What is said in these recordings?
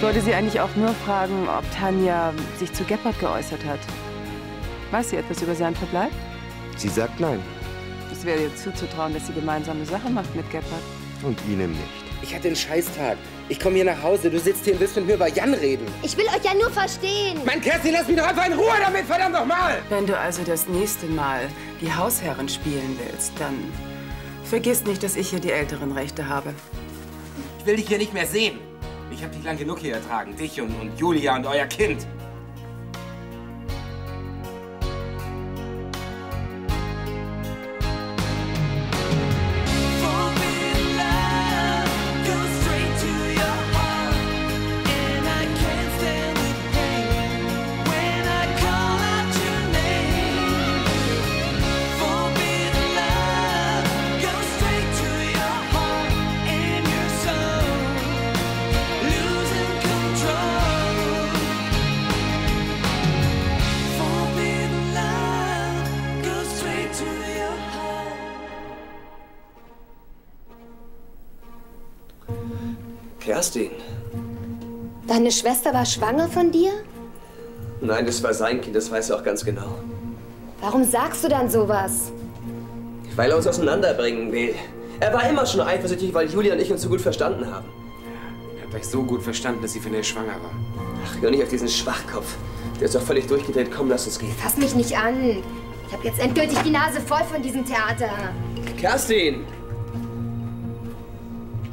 wollte Sie eigentlich auch nur fragen, ob Tanja sich zu Gebhard geäußert hat. Weiß sie etwas über seinen Verbleib? Sie sagt nein. Es wäre ihr zuzutrauen, dass sie gemeinsame Sache macht mit Gebhard. Und Ihnen nicht. Ich hatte einen Scheißtag. Ich komme hier nach Hause, du sitzt hier und willst mit mir über Jan reden. Ich will euch ja nur verstehen. Mann, Kerstin, lass mich doch einfach in Ruhe damit, verdammt nochmal! Wenn du also das nächste Mal die Hausherrin spielen willst, dann vergiss nicht, dass ich hier die älteren Rechte habe. Ich will dich hier nicht mehr sehen. Ich habe dich lang genug hier ertragen. Dich und Julia und euer Kind. Kerstin. Deine Schwester war schwanger von dir? Nein, das war sein Kind, das weiß er auch ganz genau. Warum sagst du dann sowas? Weil er uns auseinanderbringen will. Er war immer schon eifersüchtig, weil Julia und ich uns so gut verstanden haben. Er hat euch so gut verstanden, dass sie von ihr schwanger war. Ach, hör nicht auf diesen Schwachkopf. Der ist doch völlig durchgedreht. Komm, lass uns gehen. Fass mich nicht an. Ich habe jetzt endgültig die Nase voll von diesem Theater. Kerstin!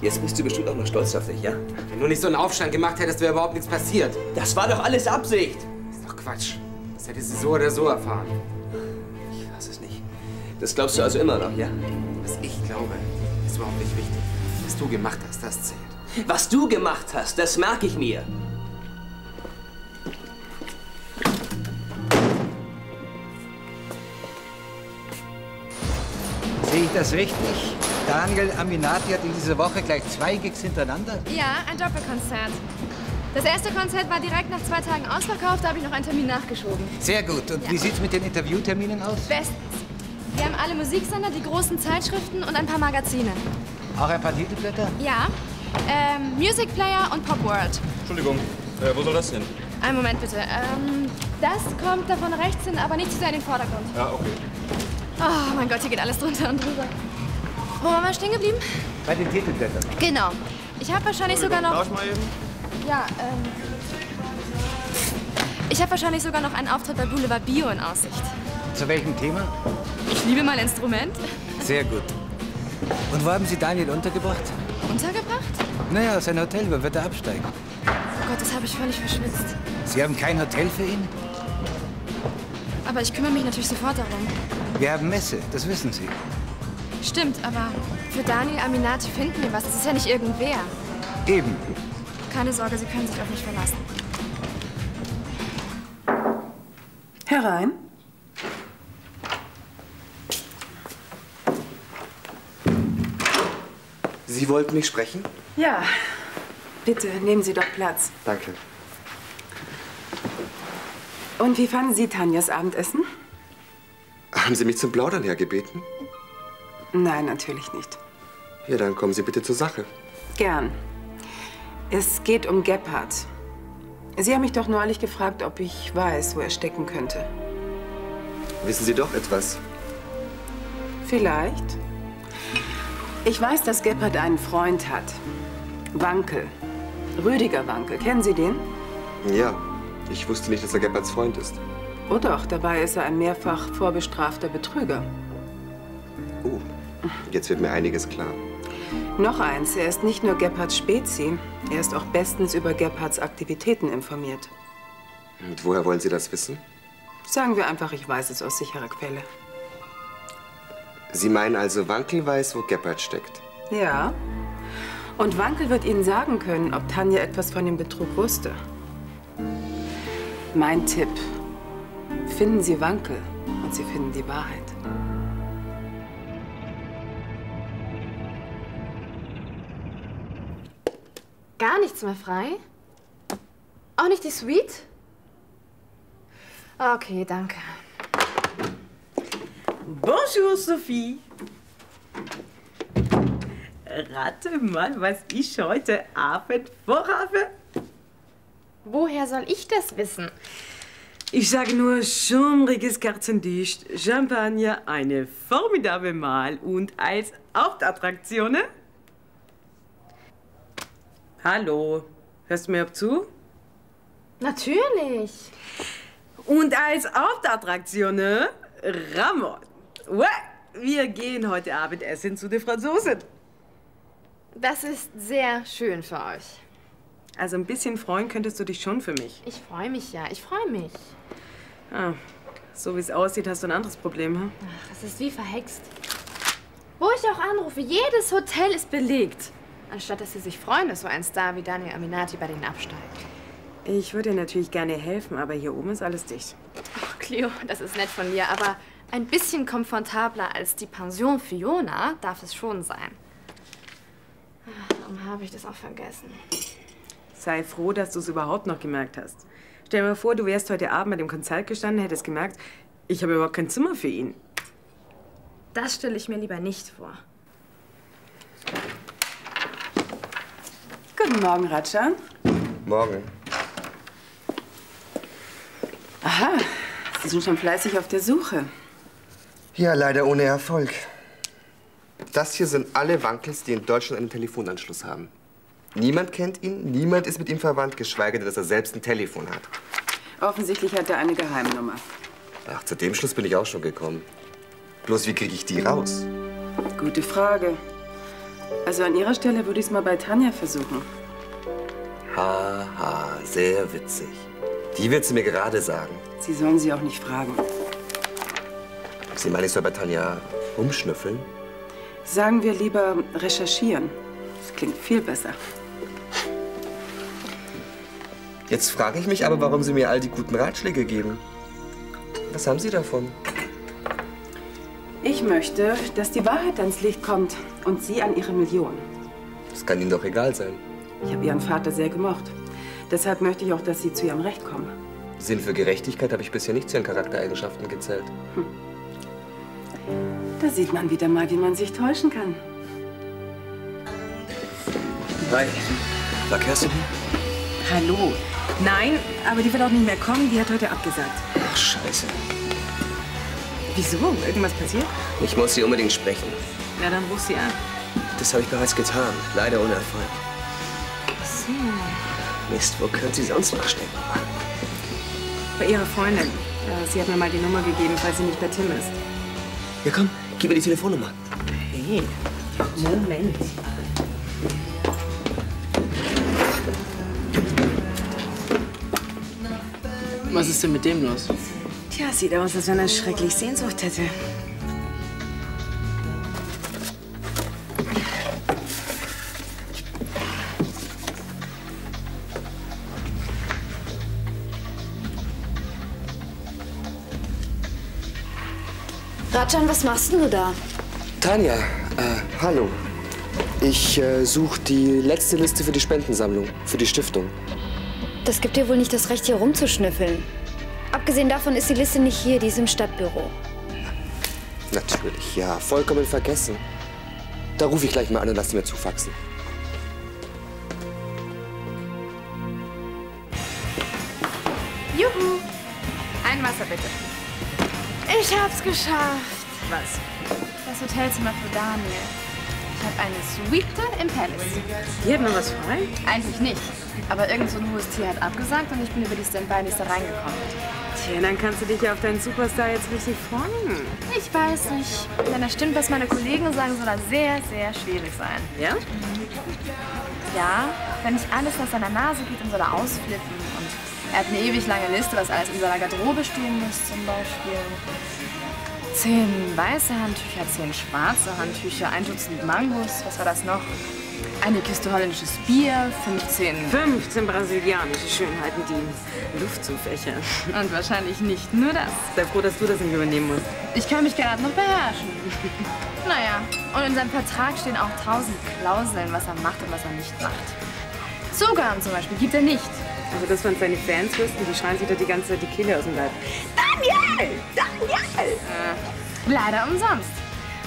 Jetzt bist du bestimmt auch noch stolz auf dich, ja? Wenn du nicht so einen Aufstand gemacht hättest, wäre überhaupt nichts passiert. Das war doch alles Absicht. Ist doch Quatsch. Das hätte sie so oder so erfahren. Ich weiß es nicht. Das glaubst du also immer noch, ja? Was ich glaube, ist überhaupt nicht wichtig. Was du gemacht hast, das zählt. Was du gemacht hast, das merke ich mir. Sehe ich das richtig? Daniel Aminati hat in dieser Woche gleich 2 Gigs hintereinander? Ja, ein Doppelkonzert. Das erste Konzert war direkt nach 2 Tagen ausverkauft, da habe ich noch einen Termin nachgeschoben. Sehr gut. Und ja. Wie sieht's mit den Interviewterminen aus? Bestens. Wir haben alle Musiksender, die großen Zeitschriften und ein paar Magazine. Auch ein paar Titelblätter? Ja. Music Player und Pop World. Entschuldigung, wo soll das hin? Einen Moment bitte. Das kommt da vorne rechts hin, aber nicht zu sehr in den Vordergrund. Ja, okay. Oh mein Gott, hier geht alles drunter und drüber. Wo waren wir stehen geblieben? Bei den Titelblättern. Genau. Ich habe wahrscheinlich sogar noch... Darf ich mal eben? Ja, ich habe wahrscheinlich sogar noch einen Auftritt bei Boulevard Bio in Aussicht. Zu welchem Thema? Ich liebe mein Instrument. Sehr gut. Und wo haben Sie Daniel untergebracht? Untergebracht? Naja, sein Hotel, wo wird er absteigen? Oh Gott, das habe ich völlig verschwitzt. Sie haben kein Hotel für ihn? Aber ich kümmere mich natürlich sofort darum. Wir haben Messe, das wissen Sie. Stimmt, aber für Daniel Aminati finden wir was. Das ist ja nicht irgendwer. Eben. Keine Sorge, Sie können sich auf mich verlassen. Herein. Sie wollten mich sprechen? Ja, bitte, nehmen Sie doch Platz. Danke. Und wie fanden Sie Tanjas Abendessen? Haben Sie mich zum Plaudern hergebeten? Nein, natürlich nicht. Ja, dann kommen Sie bitte zur Sache. Gern. Es geht um Gebhard. Sie haben mich doch neulich gefragt, ob ich weiß, wo er stecken könnte. Wissen Sie doch etwas? Vielleicht. Ich weiß, dass Gebhard einen Freund hat. Wankel. Rüdiger Wankel. Kennen Sie den? Ja. Ich wusste nicht, dass er Gebhards Freund ist. Oh doch, dabei ist er ein mehrfach vorbestrafter Betrüger. Oh, jetzt wird mir einiges klar. Noch eins, er ist nicht nur Gebhards Spezi, er ist auch bestens über Gebhards Aktivitäten informiert. Und woher wollen Sie das wissen? Sagen wir einfach, ich weiß es aus sicherer Quelle. Sie meinen also, Wankel weiß, wo Gebhard steckt? Ja. Und Wankel wird Ihnen sagen können, ob Tanja etwas von dem Betrug wusste. Mein Tipp: Finden Sie Wankel und Sie finden die Wahrheit. Gar nichts mehr frei? Auch nicht die Suite? Okay, danke. Bonjour, Sophie. Rate mal, was ich heute Abend vorhabe. Woher soll ich das wissen? Ich sage nur schaumriges Kerzenlicht, Champagner, eine formidable Mahl und als Hauptattraktion. Ne? Hallo, hörst du mir zu? Natürlich. Und als Hauptattraktion, ne? Ramon. Ouais, wir gehen heute Abend essen zu den Franzosen. Das ist sehr schön für euch. Also ein bisschen freuen könntest du dich schon für mich. Ich freue mich ja, ich freue mich. Ah, so wie es aussieht, hast du ein anderes Problem, hm? Ach, es ist wie verhext. Wo ich auch anrufe, jedes Hotel ist belegt. Anstatt dass sie sich freuen, dass so ein Star wie Daniel Aminati bei denen absteigt. Ich würde dir natürlich gerne helfen, aber hier oben ist alles dicht. Ach, Cleo, das ist nett von dir, aber ein bisschen komfortabler als die Pension Fiona darf es schon sein. Ach, warum habe ich das auch vergessen? Sei froh, dass du es überhaupt noch gemerkt hast. Stell dir mal vor, du wärst heute Abend bei dem Konzert gestanden, hättest gemerkt, ich habe überhaupt kein Zimmer für ihn. Das stelle ich mir lieber nicht vor. Guten Morgen, Rajan. Morgen. Aha, Sie sind schon fleißig auf der Suche. Ja, leider ohne Erfolg. Das hier sind alle Wankels, die in Deutschland einen Telefonanschluss haben. Niemand kennt ihn, niemand ist mit ihm verwandt, geschweige denn, dass er selbst ein Telefon hat. Offensichtlich hat er eine Geheimnummer. Ach, zu dem Schluss bin ich auch schon gekommen. Bloß, wie kriege ich die raus? Gute Frage. Also an Ihrer Stelle würde ich es mal bei Tanja versuchen. Haha, sehr witzig. Die wird sie mir gerade sagen. Sie sollen sie auch nicht fragen. Sie meinen, ich soll bei Tanja rumschnüffeln? Sagen wir lieber recherchieren. Das klingt viel besser. Jetzt frage ich mich aber, warum Sie mir all die guten Ratschläge geben. Was haben Sie davon? Ich möchte, dass die Wahrheit ans Licht kommt und Sie an Ihre Million. Das kann Ihnen doch egal sein. Ich habe Ihren Vater sehr gemocht. Deshalb möchte ich auch, dass Sie zu Ihrem Recht kommen. Sinn für Gerechtigkeit habe ich bisher nicht zu Ihren Charaktereigenschaften gezählt. Da sieht man wieder mal, wie man sich täuschen kann. Hi. War Kerstin hier? Hallo. Nein, aber die wird auch nicht mehr kommen. Die hat heute abgesagt. Ach, scheiße. Wieso? Irgendwas passiert? Ich muss sie unbedingt sprechen. Na, dann ruf sie an. Das habe ich bereits getan. Leider ohne Erfolg. So. Mist, wo könnte sie sonst noch stecken? Bei ihrer Freundin. Sie hat mir mal die Nummer gegeben, falls sie nicht bei Tim ist. Ja, komm, gib mir die Telefonnummer. Hey, Moment. Was ist denn mit dem los? Tja, sieht aus, als wenn er schrecklich Sehnsucht hätte. Rajan, was machst denn du da? Tanja, hallo. Ich suche die letzte Liste für die Spendensammlung, für die Stiftung. Das gibt dir wohl nicht das Recht, hier rumzuschnüffeln. Abgesehen davon ist die Liste nicht hier, die ist im Stadtbüro. Natürlich, ja, vollkommen vergessen. Da rufe ich gleich mal an und lass sie mir zufaxen. Juhu! Ein Wasser bitte. Ich hab's geschafft. Was? Das Hotelzimmer für Daniel. Ich habe eine Suite im Palace. Hier hat man was frei? Eigentlich nicht. Aber irgend so ein hohes Tier hat abgesagt und ich bin über die Standby-Liste reingekommen. Tja, dann kannst du dich ja auf deinen Superstar jetzt richtig freuen. Ich weiß nicht. Wenn das stimmt, was meine Kollegen sagen, soll er sehr, sehr schwierig sein. Ja? Ja, wenn nicht alles nach seiner Nase geht, dann soll er ausflippen. Und er hat eine ewig lange Liste, was alles in seiner Garderobe stehen muss, zum Beispiel. 10 weiße Handtücher, 10 schwarze Handtücher, 1 Dutzend Mangos, was war das noch? Eine Kiste holländisches Bier, 15 brasilianische Schönheiten, die Luft zum Fächern. Und wahrscheinlich nicht nur das. Sei froh, dass du das nicht übernehmen musst. Ich kann mich gerade noch beherrschen. Naja, und in seinem Vertrag stehen auch 1000 Klauseln, was er macht und was er nicht macht. Zugaben zum Beispiel gibt er nicht. Also das, was seine Fans wüssten, die schreien sich da die ganze Zeit die Kehle aus dem Leib. Daniel! Daniel! Leider umsonst.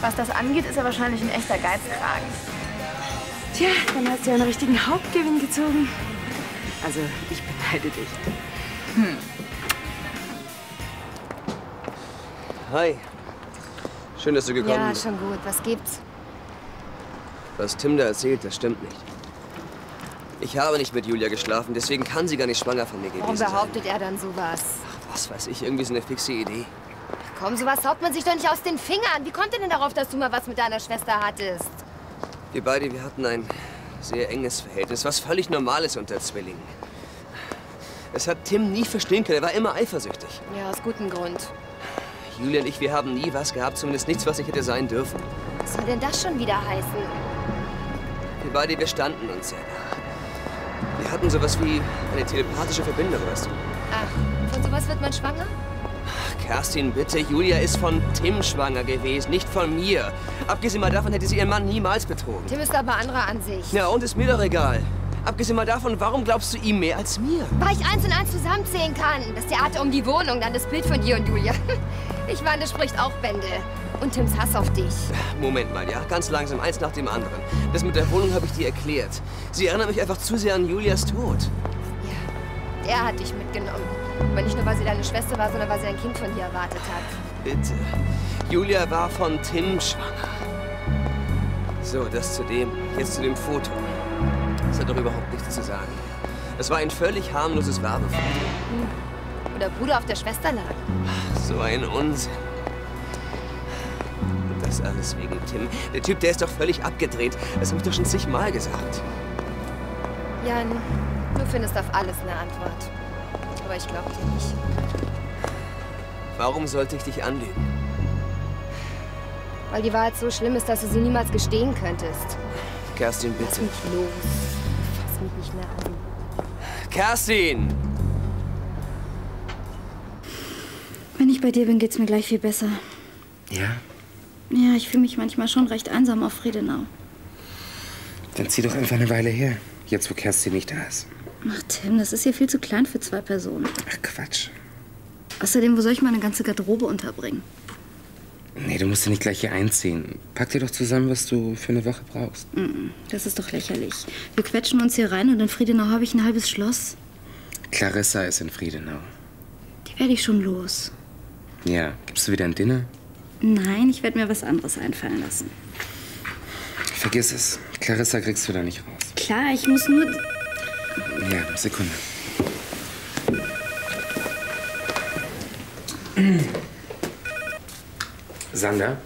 Was das angeht, ist er wahrscheinlich ein echter Geizkragen. Tja, dann hast du ja einen richtigen Hauptgewinn gezogen. Also, ich beneide dich. Hi. Schön, dass du gekommen bist. Ja, schon gut. Was gibt's? Was Tim da erzählt, das stimmt nicht. Ich habe nicht mit Julia geschlafen, deswegen kann sie gar nicht schwanger von mir gewesen Warum sein. behauptet er dann sowas? Ach, was weiß ich, irgendwie so eine fixe Idee. Komm, sowas haut man sich doch nicht aus den Fingern. Wie kommt er denn darauf, dass du mal was mit deiner Schwester hattest? Wir beide, wir hatten ein sehr enges Verhältnis, was völlig Normales unter Zwillingen. Es hat Tim nie verstehen können, er war immer eifersüchtig. Ja, aus gutem Grund. Julia und ich, wir haben nie was gehabt, zumindest nichts, was ich hätte sein dürfen. Was soll denn das schon wieder heißen? Wir beide, wir standen uns sehr nah. Wir hatten sowas wie eine telepathische Verbindung, weißt du? Ach, von sowas wird man schwanger? Kerstin, bitte, Julia ist von Tim schwanger gewesen, nicht von mir. Abgesehen mal davon hätte sie ihren Mann niemals betrogen. Tim ist aber anderer Ansicht. Ja, und ist mir doch egal. Abgesehen mal davon, warum glaubst du ihm mehr als mir? Weil ich 1 und 1 zusammenzählen kann. Das Theater um die Wohnung, dann das Bild von dir und Julia. Ich meine, das spricht auch Bände. Und Tims Hass auf dich. Moment mal, ja, ganz langsam, eins nach dem anderen. Das mit der Wohnung habe ich dir erklärt. Sie erinnert mich einfach zu sehr an Julias Tod. Ja, er hat dich mitgenommen. Aber nicht nur, weil sie deine Schwester war, sondern weil sie ein Kind von dir erwartet hat. Bitte. Julia war von Tim schwanger. So, das zu dem. Jetzt zu dem Foto. Das hat doch überhaupt nichts zu sagen. Das war ein völlig harmloses Werbefoto. Wo der Bruder auf der Schwester lag. So ein Unsinn. Und das alles wegen Tim. Der Typ, der ist doch völlig abgedreht. Das habe ich doch schon zigmal gesagt. Jan, du findest auf alles eine Antwort. Aber ich glaube dir nicht. Warum sollte ich dich anlügen? Weil die Wahrheit so schlimm ist, dass du sie niemals gestehen könntest. Kerstin, bitte. Lass mich los. Fass mich nicht mehr an. Kerstin! Wenn ich bei dir bin, geht's mir gleich viel besser. Ja? Ja, ich fühle mich manchmal schon recht einsam auf Friedenau. Dann zieh doch einfach eine Weile her. Jetzt, wo Kerstin nicht da ist. Ach, Tim, das ist hier viel zu klein für 2 Personen. Ach, Quatsch. Außerdem, wo soll ich meine ganze Garderobe unterbringen? Nee, du musst ja nicht gleich hier einziehen. Pack dir doch zusammen, was du für eine Woche brauchst. Das ist doch lächerlich. Wir quetschen uns hier rein und in Friedenau habe ich ein halbes Schloss. Clarissa ist in Friedenau. Die werde ich schon los. Ja, gibst du wieder ein Dinner? Nein, ich werde mir was anderes einfallen lassen. Vergiss es. Clarissa kriegst du da nicht raus. Klar, ich muss nur... Ja, Sekunde. Sander?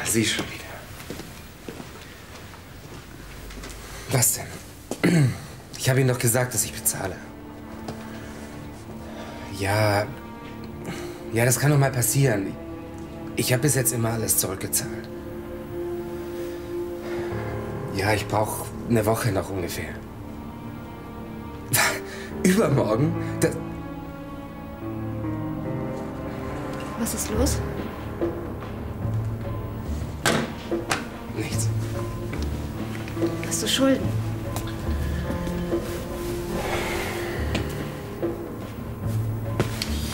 Sie schon wieder. Was denn? Ich habe Ihnen doch gesagt, dass ich bezahle. Ja, das kann doch mal passieren. Ich habe bis jetzt immer alles zurückgezahlt. Ja, ich brauche eine Woche noch ungefähr. Übermorgen? Was ist los? Nichts. Hast du Schulden?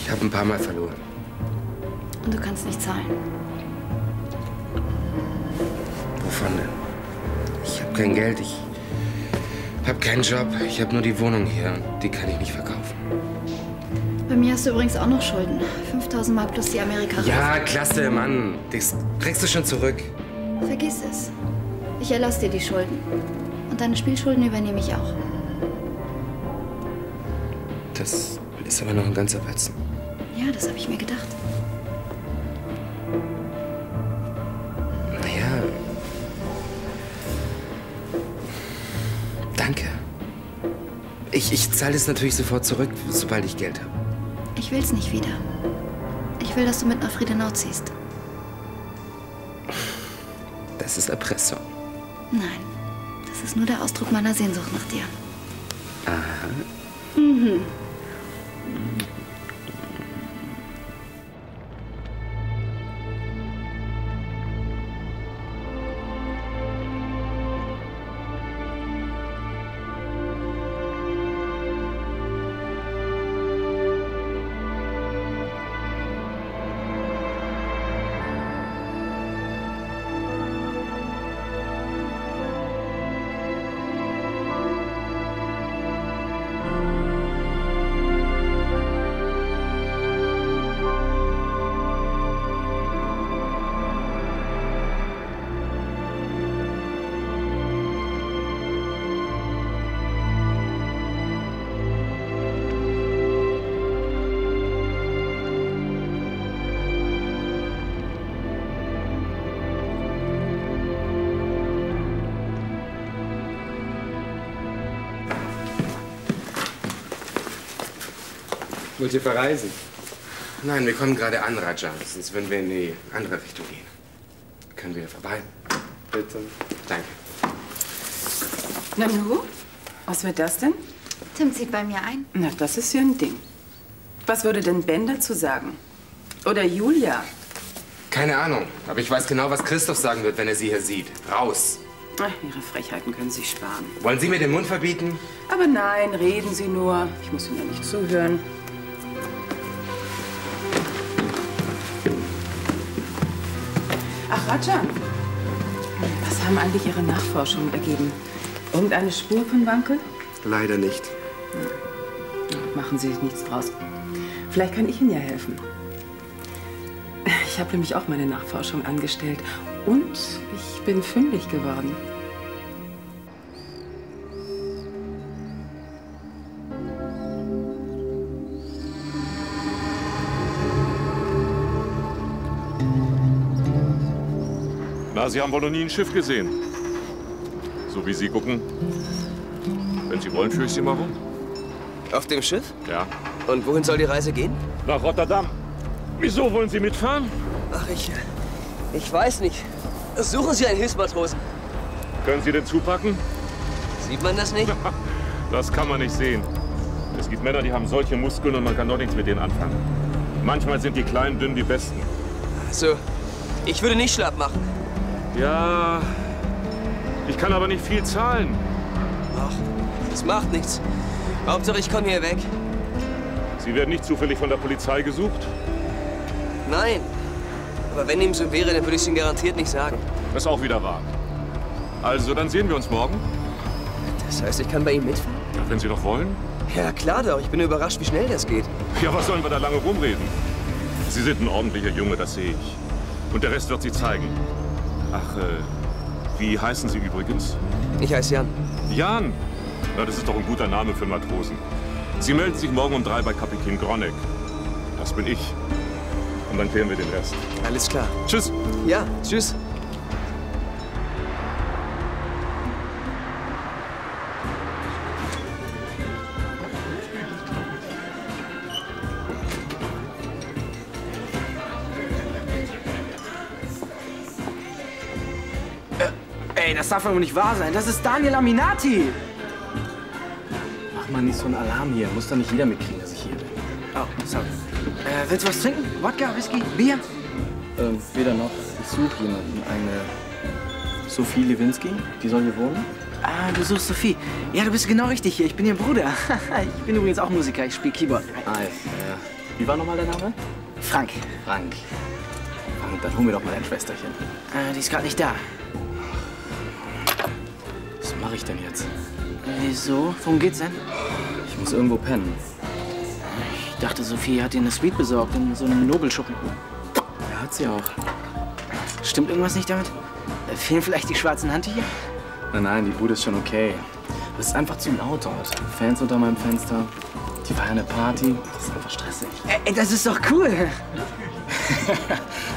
Ich habe ein paar Mal verloren. Und du kannst nicht zahlen. Wovon denn? Ich habe kein Geld, ich habe keinen Job. Ich habe nur die Wohnung hier und die kann ich nicht verkaufen. Bei mir hast du übrigens auch noch Schulden. 5.000 Mark plus die Amerikaner. Ja, klasse, Mann. Das kriegst du schon zurück. Vergiss es. Ich erlasse dir die Schulden. Und deine Spielschulden übernehme ich auch. Das ist aber noch ein ganzer Batzen. Ja, das habe ich mir gedacht. Naja. Danke. Ich zahle es natürlich sofort zurück, sobald ich Geld habe. Ich will's nicht wieder. Ich will, dass du mit nach Friedenau ziehst. Das ist Erpressung. Nein, das ist nur der Ausdruck meiner Sehnsucht nach dir. Aha. Mhm. Wollt ihr verreisen? Nein, wir kommen gerade an, Raja. Sonst würden wir in die andere Richtung gehen. Können wir vorbei? Bitte. Danke. Nanu, was wird das denn? Tim zieht bei mir ein. Na, das ist ja ein Ding. Was würde denn Ben dazu sagen? Oder Julia? Keine Ahnung, aber ich weiß genau, was Christoph sagen wird, wenn er sie hier sieht. Raus! Ach, Ihre Frechheiten können Sie sparen. Wollen Sie mir den Mund verbieten? Aber nein, reden Sie nur. Ich muss Ihnen ja nicht zuhören. Ach, Raja, was haben eigentlich Ihre Nachforschungen ergeben? Irgendeine Spur von Wankel? Leider nicht. Machen Sie sich nichts draus. Vielleicht kann ich Ihnen ja helfen. Ich habe nämlich auch meine Nachforschung angestellt. Und ich bin fündig geworden. Na, Sie haben wohl noch nie ein Schiff gesehen. So wie Sie gucken. Wenn Sie wollen, führe ich Sie mal rum. Auf dem Schiff? Ja. Und wohin soll die Reise gehen? Nach Rotterdam. Wieso, wollen Sie mitfahren? Ach, ich weiß nicht. Suchen Sie einen Hilfsmatrosen. Können Sie den zupacken? Sieht man das nicht? Das kann man nicht sehen. Es gibt Männer, die haben solche Muskeln und man kann doch nichts mit denen anfangen. Manchmal sind die kleinen, dünnen die Besten. So, ich würde nicht schlapp machen. Ja, ich kann aber nicht viel zahlen. Ach, das macht nichts. Hauptsache, ich komme hier weg. Sie werden nicht zufällig von der Polizei gesucht? Nein. Aber wenn ihm so wäre, dann würde ich es Ihnen garantiert nicht sagen. Das ist auch wieder wahr. Also, dann sehen wir uns morgen. Das heißt, ich kann bei Ihnen mitfahren? Ja, wenn Sie doch wollen. Ja, klar doch. Ich bin überrascht, wie schnell das geht. Ja, was sollen wir da lange rumreden? Sie sind ein ordentlicher Junge, das sehe ich. Und der Rest wird sich zeigen. Ach, wie heißen Sie übrigens? Ich heiße Jan. Jan? Na, das ist doch ein guter Name für Matrosen. Sie melden sich morgen um 3 bei Kapitän Gronek. Das bin ich. Und dann klären wir den Rest. Alles klar. Tschüss. Ja, tschüss. Ey, das darf doch nicht wahr sein. Das ist Daniel Aminati. Mach mal nicht so einen Alarm hier. Muss doch nicht jeder mitkriegen, dass ich hier bin. Oh, sorry. Willst du was trinken? Wodka, Whisky, Bier? Weder noch. Ich suche jemanden. Eine Sophie Lewinsky. Die soll hier wohnen. Ah, du suchst Sophie. Ja, du bist genau richtig hier. Ich bin ihr Bruder. Ich bin übrigens auch Musiker. Ich spiele Keyboard. Ah, ja. Wie war nochmal der Name? Frank. Frank. Frank, dann hol mir doch mal dein Schwesterchen. Die ist gerade nicht da. Was mache ich denn jetzt? Wieso? Worum geht's denn? Ich muss irgendwo pennen. Ich dachte, Sophie hat dir eine Suite besorgt in so einem Nobelschuppen. Ja, hat sie auch. Stimmt irgendwas nicht damit? Fehlen vielleicht die schwarzen Handtücher? Nein, die Bude ist schon okay. Es ist einfach zu laut dort. Fans unter meinem Fenster. Die feiern eine Party. Das ist einfach stressig. Ey, das ist doch cool.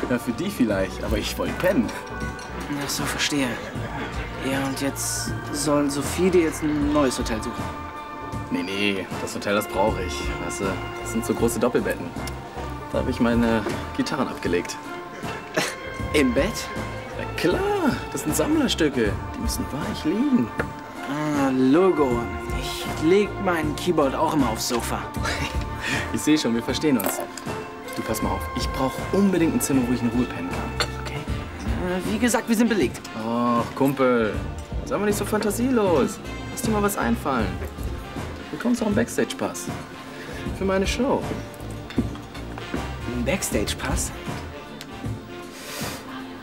Ja, für die vielleicht, aber ich wollte pennen. Ach so, verstehe. Ja, und jetzt soll Sophie dir jetzt ein neues Hotel suchen. Nee, das Hotel, das brauche ich. Weißt du, das sind so große Doppelbetten. Da habe ich meine Gitarren abgelegt. Im Bett? Ja, klar, das sind Sammlerstücke. Die müssen weich liegen. Ah, Logo. Ich leg mein Keyboard auch immer aufs Sofa. Ich sehe schon, wir verstehen uns. Du, pass mal auf. Ich brauche unbedingt ein Zimmer, wo ich in Ruhe pennen kann. Okay? Wie gesagt, wir sind belegt. Ach, Kumpel. Sei mal nicht so fantasielos. Lass dir mal was einfallen. Du bekommst auch einen Backstage-Pass. Für meine Show. Ein Backstage-Pass?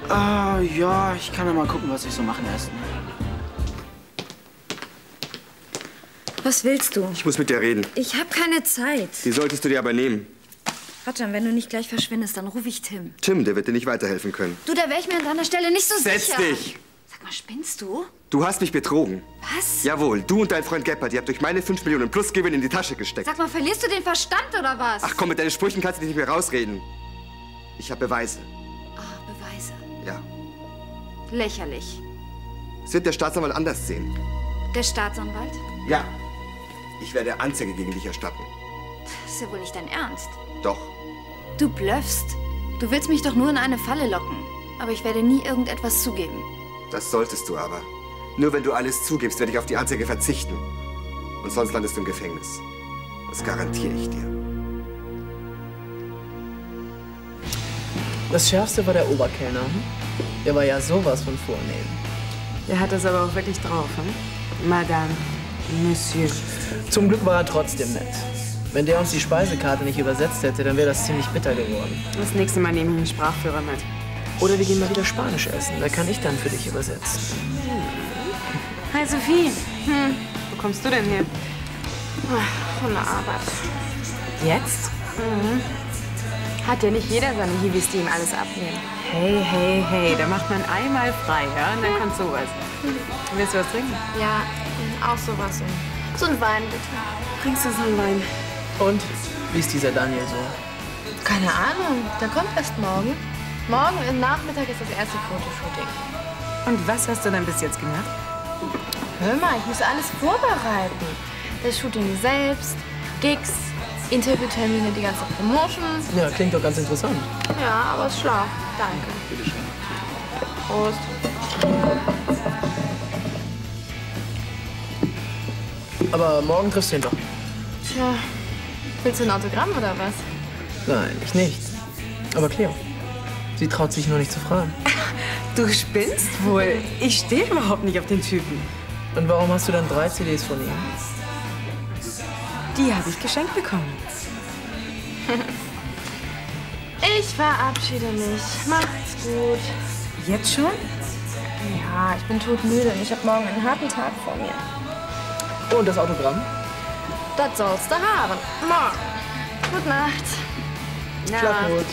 Ah, ja, ich kann ja mal gucken, was ich so machen lässt. Was willst du? Ich muss mit dir reden. Ich habe keine Zeit. Die solltest du dir aber nehmen. Rajan, wenn du nicht gleich verschwindest, dann rufe ich Tim. Tim, der wird dir nicht weiterhelfen können. Du, da wäre ich mir an deiner Stelle nicht so Setz sicher. Setz dich! Sag mal, spinnst du? Du hast mich betrogen. Was? Jawohl, du und dein Freund Gebhardt, ihr habt durch meine 5 Millionen Plusgewinn in die Tasche gesteckt. Sag mal, verlierst du den Verstand oder was? Ach komm, mit deinen Sprüchen kannst du dich nicht mehr rausreden. Ich habe Beweise. Ah, Beweise. Ja. Lächerlich. Das wird der Staatsanwalt anders sehen. Der Staatsanwalt? Ja. Ich werde Anzeige gegen dich erstatten. ist ja wohl nicht dein Ernst. Doch. Du bluffst. Du willst mich doch nur in eine Falle locken. Aber ich werde nie irgendetwas zugeben. Das solltest du aber. Nur wenn du alles zugibst, werde ich auf die Anzeige verzichten. Und sonst landest du im Gefängnis. Das garantiere ich dir. Das Schärfste war der Oberkellner. Der war ja sowas von vornehm. Der hat das aber auch wirklich drauf, hm? Madame, Monsieur. Zum Glück war er trotzdem nett. Wenn der uns die Speisekarte nicht übersetzt hätte, dann wäre das ziemlich bitter geworden. Das nächste Mal nehme ich einen Sprachführer mit. Oder wir gehen mal wieder Spanisch essen. Da kann ich dann für dich übersetzen. Hi, Sophie. Wo kommst du denn her? Von der Arbeit. Jetzt? Hat ja nicht jeder seine Hiwis, die ihm alles abnehmen. Hey, hey, hey, da macht man einmal frei, ja? Und dann kommt sowas. Willst du was trinken? Ja, auch sowas. So ein Wein, bitte. Bringst du so einen Wein? Und? Wie ist dieser Daniel so? Keine Ahnung, der kommt erst morgen. Morgen im Nachmittag ist das erste Fotoshooting. Und was hast du denn bis jetzt gemacht? Hör mal, ich muss alles vorbereiten. Das Shooting selbst, Gigs, Interviewtermine, die ganze Promotion. Ja, klingt doch ganz interessant. Ja, aber ist schlau. Danke. Bitteschön. Prost. Aber morgen triffst du ihn doch. Tja, willst du ein Autogramm oder was? Nein, ich nicht. Aber Cleo, sie traut sich nur nicht zu fragen. Du spinnst wohl. Ich stehe überhaupt nicht auf den Typen. Und warum hast du dann 3 CDs von ihm? Die habe ich geschenkt bekommen. Ich verabschiede mich. Macht's gut. Jetzt schon? Ja, ich bin todmüde und ich habe morgen einen harten Tag vor mir. Und das Autogramm? Das sollst du haben. Morgen. Gute Nacht. Schlaf gut.